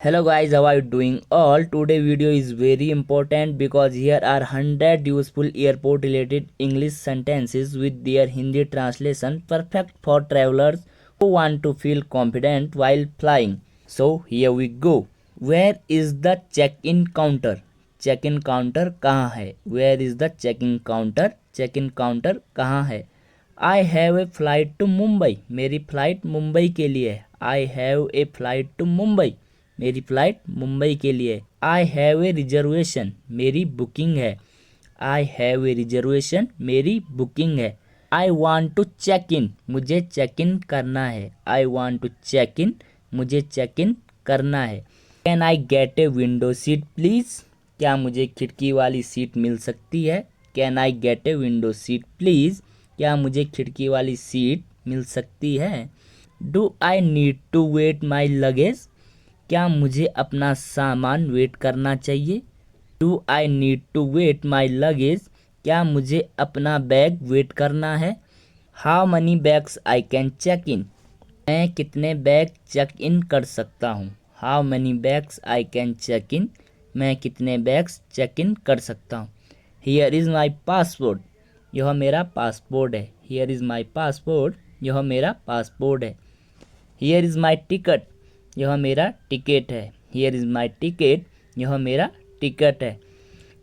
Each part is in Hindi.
Hello guys, how are you doing all? Today video is very important because here are 100 useful airport related English sentences with their Hindi translation perfect for travelers who want to feel confident while flying. So here we go. Where is the check-in counter? Check-in counter कहाँ है? Where is the check-in counter? Check-in counter कहाँ है? I have a flight to Mumbai. मेरी फ्लाइट मुंबई के लिए है. I have a flight to Mumbai. मेरी फ्लाइट मुंबई के लिए. I have a reservation. मेरी बुकिंग है. I have a reservation. मेरी बुकिंग है. I want to check in. मुझे चेक इन करना है. I want to check in. मुझे चेक इन करना है. Can I get a window seat please. क्या मुझे खिड़की वाली सीट मिल सकती है? Can I get a window seat please. क्या मुझे खिड़की वाली सीट मिल सकती है? Do I need to wait my luggage. क्या मुझे अपना सामान वेट करना चाहिए? डू I need to wait my luggage. क्या मुझे अपना बैग वेट करना है? How many bags I can check in. मैं कितने बैग चेक इन कर सकता हूँ? How many bags I can check in. मैं कितने बैग्स चेक इन कर सकता हूँ? Here is my passport. यह मेरा पासपोर्ट है. Here is my passport. यह मेरा पासपोर्ट है. Here is my ticket. यह मेरा टिकट है. Here is my ticket. यह मेरा टिकट है.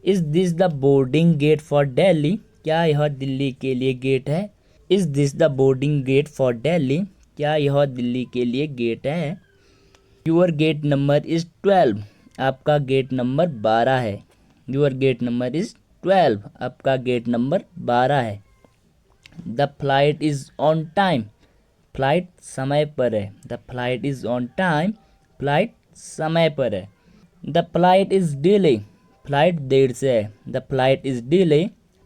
Is this the boarding gate for Delhi. क्या यह दिल्ली के लिए गेट है? Is this the boarding gate for Delhi. क्या यह दिल्ली के लिए गेट है? Your gate number is 12. आपका गेट नंबर 12 है. Your gate number is 12. आपका गेट नंबर 12 है. The flight is on time. Flight समय पर है. The flight is on time. Flight समय पर है. The flight is delay. Flight देर से है. The flight is delay.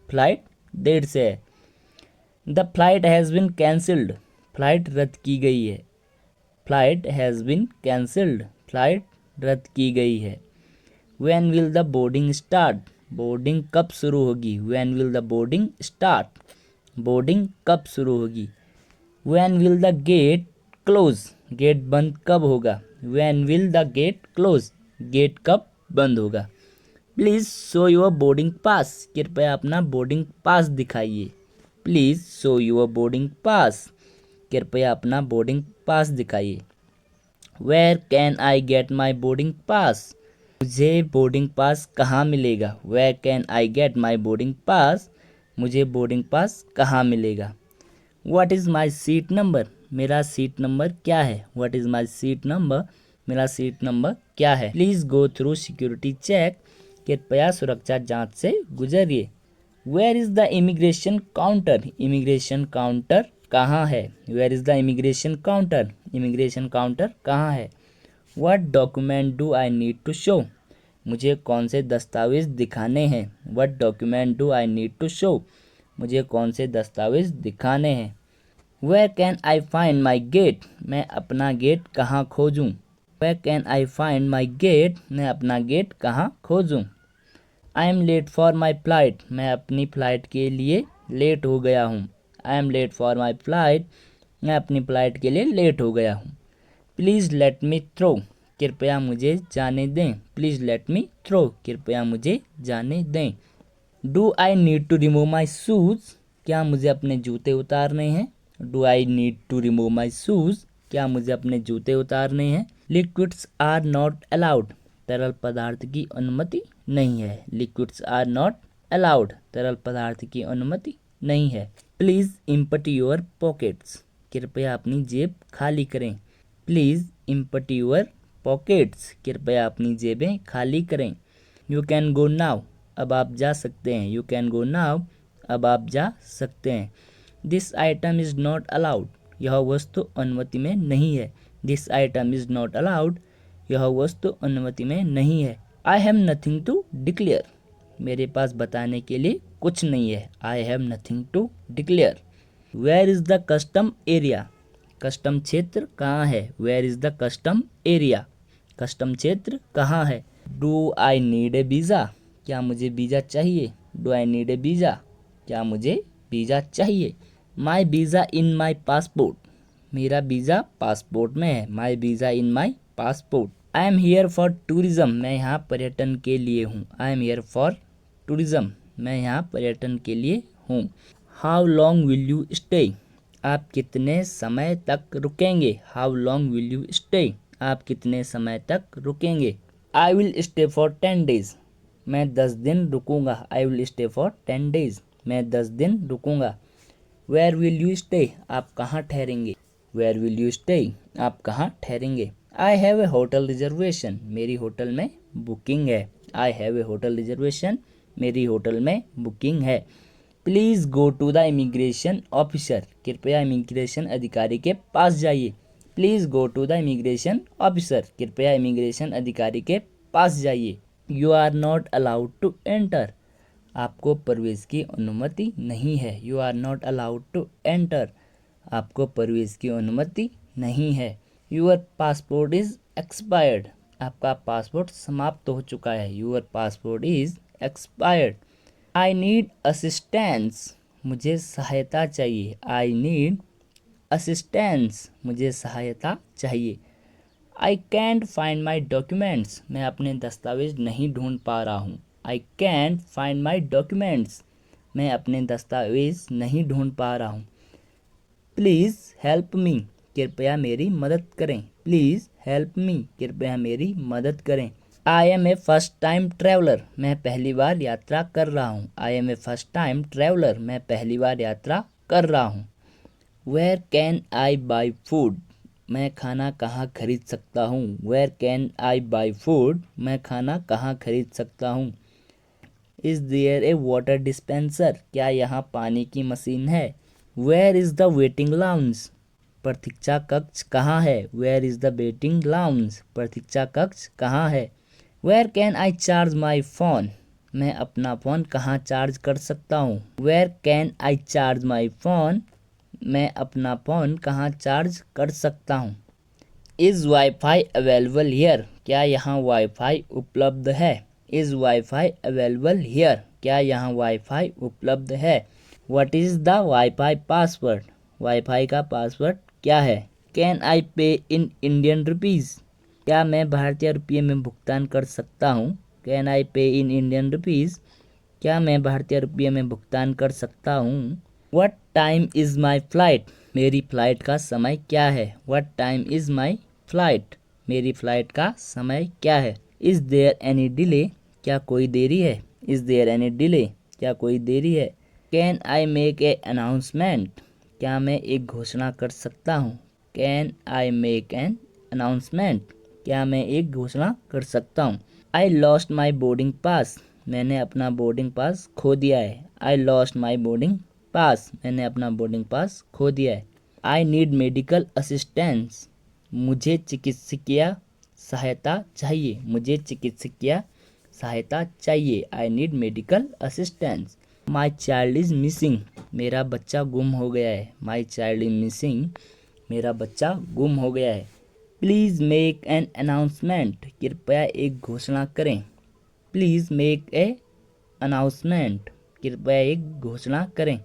Flight देर से है. The flight has been cancelled. Flight रद्द की गई है. Flight has been cancelled. Flight रद्द की गई है. When will the boarding start. Boarding कब शुरू होगी? When will the boarding start. Boarding कब शुरू होगी? When will the gate close. Gate बंद कब होगा? When will the gate close. Gate कब बंद होगा? Please show your boarding pass. कृपया अपना बोर्डिंग पास दिखाइए. Please show your boarding pass. कृपया अपना बोर्डिंग पास दिखाइए. Where can I get my boarding pass. मुझे बोर्डिंग पास कहाँ मिलेगा? Where can I get my boarding pass. मुझे बोर्डिंग पास कहाँ मिलेगा? What is my seat number. मेरा सीट नंबर क्या है? What is my seat number. मेरा सीट नंबर क्या है? Please go through security check. कृपया सुरक्षा जांच से गुजरिए. Where is the immigration counter. Immigration counter कहाँ है? Where is the immigration counter. Immigration counter कहाँ है? What document do I need to show. मुझे कौन से दस्तावेज दिखाने हैं? What document do I need to show. मुझे कौन से दस्तावेज दिखाने हैं? Where can I find my gate. मैं अपना गेट कहाँ खोजूँ? Where can I find my gate. मैं अपना गेट कहाँ खोजूँ? I am late for my flight. मैं अपनी फ़्लाइट के लिए लेट हो गया हूँ. I am late for my flight. मैं अपनी फ़्लाइट के लिए लेट हो गया हूँ. Please let me through. कृपया मुझे जाने दें. Please let me through. कृपया मुझे जाने दें. Do I need to remove my shoes. क्या मुझे अपने जूते उतारने हैं? Do I need to remove my shoes. क्या मुझे अपने जूते उतारने हैं? Liquids are not allowed. तरल पदार्थ की अनुमति नहीं है. Liquids are not allowed. तरल पदार्थ की अनुमति नहीं है. Please empty your pockets. कृपया अपनी जेब खाली करें. Please empty your pockets. कृपया अपनी जेबें खाली करें. You can go now. अब आप जा सकते हैं. You can go now. अब आप जा सकते हैं. This item is not allowed. यह वस्तु अनुमति में नहीं है. This item is not allowed. यह वस्तु अनुमति में नहीं है. I have nothing to declare. मेरे पास बताने के लिए कुछ नहीं है. I have nothing to declare. Where is the custom area. Custom क्षेत्र कहाँ है? Where is the custom area. Custom क्षेत्र कहाँ है? Do I need a visa. क्या मुझे वीज़ा चाहिए? डू आई नीड ए वीज़ा. क्या मुझे वीज़ा चाहिए? माई वीज़ा इन माई पासपोर्ट. मेरा वीज़ा पासपोर्ट में है. माई visa in my passport. I am here for tourism, मैं यहाँ पर्यटन के लिए हूँ। I am here for tourism, मैं यहाँ पर्यटन के लिए हूँ। How long will you stay, आप कितने समय तक रुकेंगे। How long will you stay, आप कितने समय तक रुकेंगे। I will stay for 10 days, मैं 10 दिन रुकूंगा। I will stay for 10 days, मैं 10 दिन रुकूंगा। वेयर विल यू स्टे, आप कहाँ ठहरेंगे। वेयर विल यू स्टे, आप कहाँ ठहरेंगे। I have a hotel reservation, मेरी होटल में बुकिंग है। I have a hotel reservation, मेरी होटल में बुकिंग है। Please go to the immigration officer, कृपया इमिग्रेशन अधिकारी के पास जाइए। Please go to the immigration officer, कृपया इमिग्रेशन अधिकारी के पास जाइए। You are not allowed to enter, आपको प्रवेश की अनुमति नहीं है। You are not allowed to enter, आपको प्रवेश की अनुमति नहीं है। यूर पासपोर्ट इज़ एक्सपायर्ड, आपका पासपोर्ट समाप्त हो चुका है। Your passport is expired. I need assistance, मुझे सहायता चाहिए। आई नीड असिस्टेंस, मुझे सहायता चाहिए। I can't find my documents, मैं अपने दस्तावेज नहीं ढूंढ पा रहा हूँ। I can't find my documents, मैं अपने दस्तावेज नहीं ढूंढ पा रहा हूँ। प्लीज़ हेल्प मी, कृपया मेरी मदद करें। प्लीज़ हेल्प मी, कृपया मेरी मदद करें। I am a first time traveller, मैं पहली बार यात्रा कर रहा हूँ। I am a first time traveller, मैं पहली बार यात्रा कर रहा हूँ। Where can I buy food, मैं खाना कहाँ खरीद सकता हूँ। Where can I buy food, मैं खाना कहाँ खरीद सकता हूँ। Is there a water dispenser, क्या यहाँ पानी की मशीन है। Where is the waiting lounge, प्रतीक्षा कक्ष कहाँ है। Where is the waiting lounge, प्रतीक्षा कक्ष कहाँ है। Where can I charge my phone, मैं अपना फ़ोन कहाँ चार्ज कर सकता हूँ। Where can I charge my phone, मैं अपना फ़ोन कहाँ चार्ज कर सकता हूँ। इज़ वाईफाई अवेलेबल हियर, क्या यहाँ वाईफाई उपलब्ध है। इज़ वाईफाई अवेलेबल हियर, क्या यहाँ वाईफाई उपलब्ध है। What is the wifi password, wifi का पासवर्ड क्या है। कैन आई पे इन इंडियन रुपीज़, क्या मैं भारतीय रुपये में भुगतान कर सकता हूँ। कैन आई पे इन इंडियन रुपीज़, क्या मैं भारतीय रुपये में भुगतान कर सकता हूँ। What time is my flight, मेरी फ़्लाइट का समय क्या है। What time is my flight, मेरी फ़्लाइट का समय क्या है। इज़ देयर एनी डिले, क्या कोई देरी है। इज़ देयर एनी डिले, क्या कोई देरी है। Can I make a announcement, क्या मैं एक घोषणा कर सकता हूँ। Can I make an announcement, क्या मैं एक घोषणा कर सकता हूँ। I lost my boarding pass, मैंने अपना बोर्डिंग पास खो दिया है। I lost my boarding pass, मैंने अपना बोर्डिंग पास खो दिया है। आई नीड मेडिकल असिस्टेंस, मुझे चिकित्सकीय सहायता चाहिए। मुझे चिकित्सकीय सहायता चाहिए। I need medical assistance. My child is missing, मेरा बच्चा गुम हो गया है। माई चाइल्ड इज़ मिसिंग, मेरा बच्चा गुम हो गया है। प्लीज़ मेक एन अनाउंसमेंट, कृपया एक घोषणा करें। प्लीज़ मेक ए अनाउंसमेंट, कृपया एक घोषणा करें।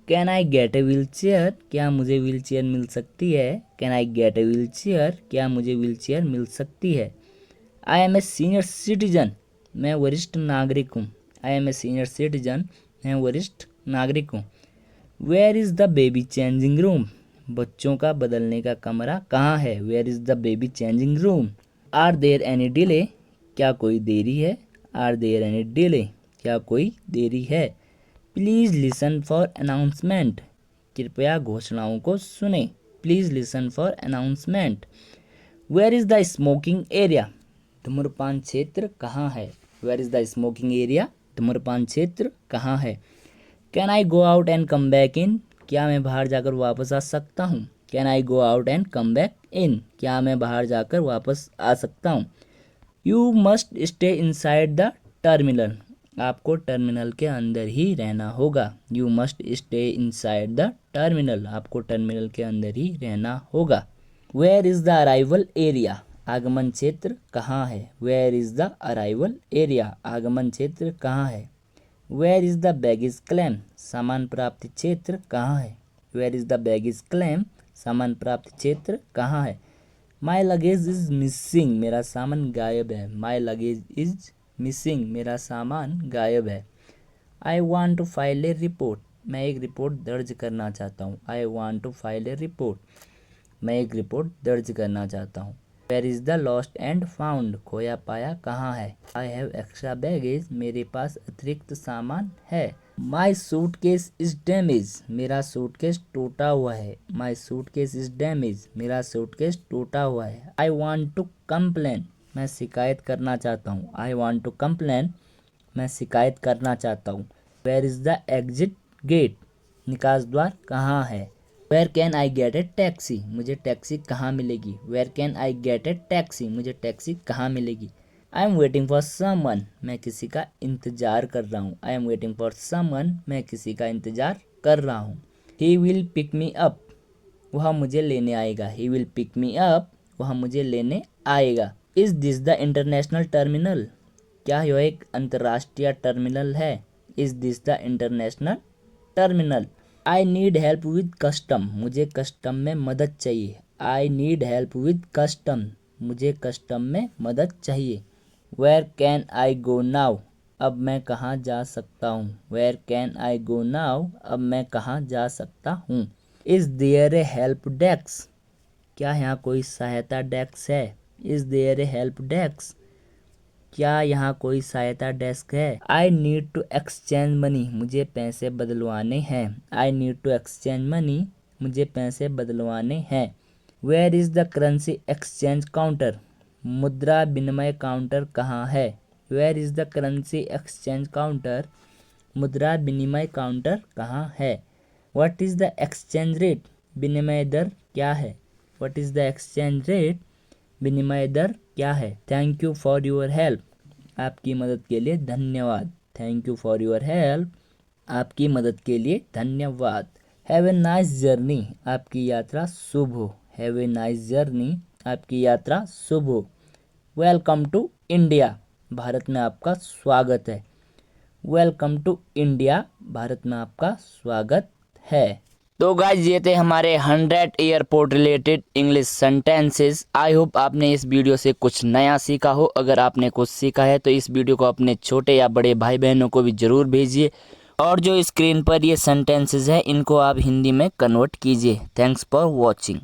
Can I get a wheelchair, क्या मुझे व्हील चेयर मिल सकती है। Can I get a wheelchair, क्या मुझे व्हील चेयर मिल सकती है। I am a senior citizen, मैं वरिष्ठ नागरिक हूँ। I am a senior citizen, मैं वरिष्ठ नागरिक हूँ। Where is the baby changing room, बच्चों का बदलने का कमरा कहाँ है। Where is the baby changing room. Are there any delay, क्या कोई देरी है। आर देयर एनी डिले, क्या कोई देरी है। प्लीज़ लिसन फॉर अनाउंसमेंट, कृपया घोषणाओं को सुने। Please listen for announcement. Where is the smoking area, धूम्रपान क्षेत्र कहाँ है। Where is the smoking area, धूम्रपान क्षेत्र कहाँ है। Can I go out and come back in, क्या मैं बाहर जाकर वापस आ सकता हूँ। Can I go out and come back in, क्या मैं बाहर जाकर वापस आ सकता हूँ। You must stay inside the terminal, आपको टर्मिनल के अंदर ही रहना होगा। You must stay inside the terminal, आपको टर्मिनल के अंदर ही रहना होगा। Where is the arrival area, आगमन क्षेत्र कहाँ है। Where is the arrival area, आगमन क्षेत्र कहाँ है। Where is the baggage claim, सामान प्राप्ति क्षेत्र कहाँ है। Where is the baggage claim, सामान प्राप्ति क्षेत्र कहाँ है। माई लगेज इज मिसिंग, मेरा सामान गायब है। माई लगेज इज मिसिंग, मेरा सामान गायब है। I want to file a report, मैं एक रिपोर्ट दर्ज करना चाहता हूँ। I want to file a report, मैं एक रिपोर्ट दर्ज करना चाहता हूँ। Where is the lost and found, खोया पाया कहाँ है। आई हैव एक्स्ट्रा बैगेज, मेरे पास अतिरिक्त सामान है। माई सूट केस इज डैमेज, मेरा सूटकेस टूटा हुआ है। माई सूट केस इज डैमेज, मेरा सूटकेस टूटा हुआ है। आई वॉन्ट टू कंप्लेन, मैं शिकायत करना चाहता हूँ। आई वॉन्ट टू कंप्लेन, मैं शिकायत करना चाहता हूँ। Where is the exit gate, निकास द्वार कहाँ है। Where can I get a taxi, मुझे टैक्सी कहाँ मिलेगी। Where can I get a taxi, मुझे टैक्सी कहाँ मिलेगी। I am waiting for someone, मैं किसी का इंतजार कर रहा हूँ। I am waiting for someone, मैं किसी का इंतजार कर रहा हूँ। He will pick me up, वह मुझे लेने आएगा। He will pick me up, वह मुझे लेने आएगा। Is this the international terminal, क्या यह एक अंतर्राष्ट्रीय टर्मिनल है। Is this the international terminal. I need help with custom, मुझे कस्टम में मदद चाहिए। I need help with custom, मुझे कस्टम में मदद चाहिए। Where can I go now, अब मैं कहाँ जा सकता हूँ। Where can I go now, अब मैं कहाँ जा सकता हूँ। Is there a help desk, क्या यहाँ कोई सहायता डेस्क है। Is there a help desk, क्या यहाँ कोई सहायता डेस्क है। I need to exchange money, मुझे पैसे बदलवाने हैं। I need to exchange money, मुझे पैसे बदलवाने हैं। Where is the currency exchange counter, मुद्रा विनिमय काउंटर कहाँ है। Where is the currency exchange counter, मुद्रा विनिमय काउंटर कहाँ है। What is the exchange rate, विनिमय दर क्या है। What is the exchange rate, विनिमय दर क्या है। Thank you for your help, आपकी मदद के लिए धन्यवाद। Thank you for your help, आपकी मदद के लिए धन्यवाद। हैव ए नाइस जर्नी, आपकी यात्रा शुभ हो। हैव ए नाइस जर्नी, आपकी यात्रा शुभ हो। वेलकम टू इंडिया, भारत में आपका स्वागत है। वेलकम टू इंडिया, भारत में आपका स्वागत है। तो गाइज ये थे हमारे 100 airport related English sentences. I hope आपने इस वीडियो से कुछ नया सीखा हो। अगर आपने कुछ सीखा है तो इस वीडियो को अपने छोटे या बड़े भाई बहनों को भी ज़रूर भेजिए। और जो स्क्रीन पर ये सेंटेंसेस है इनको आप हिंदी में कन्वर्ट कीजिए। Thanks for watching.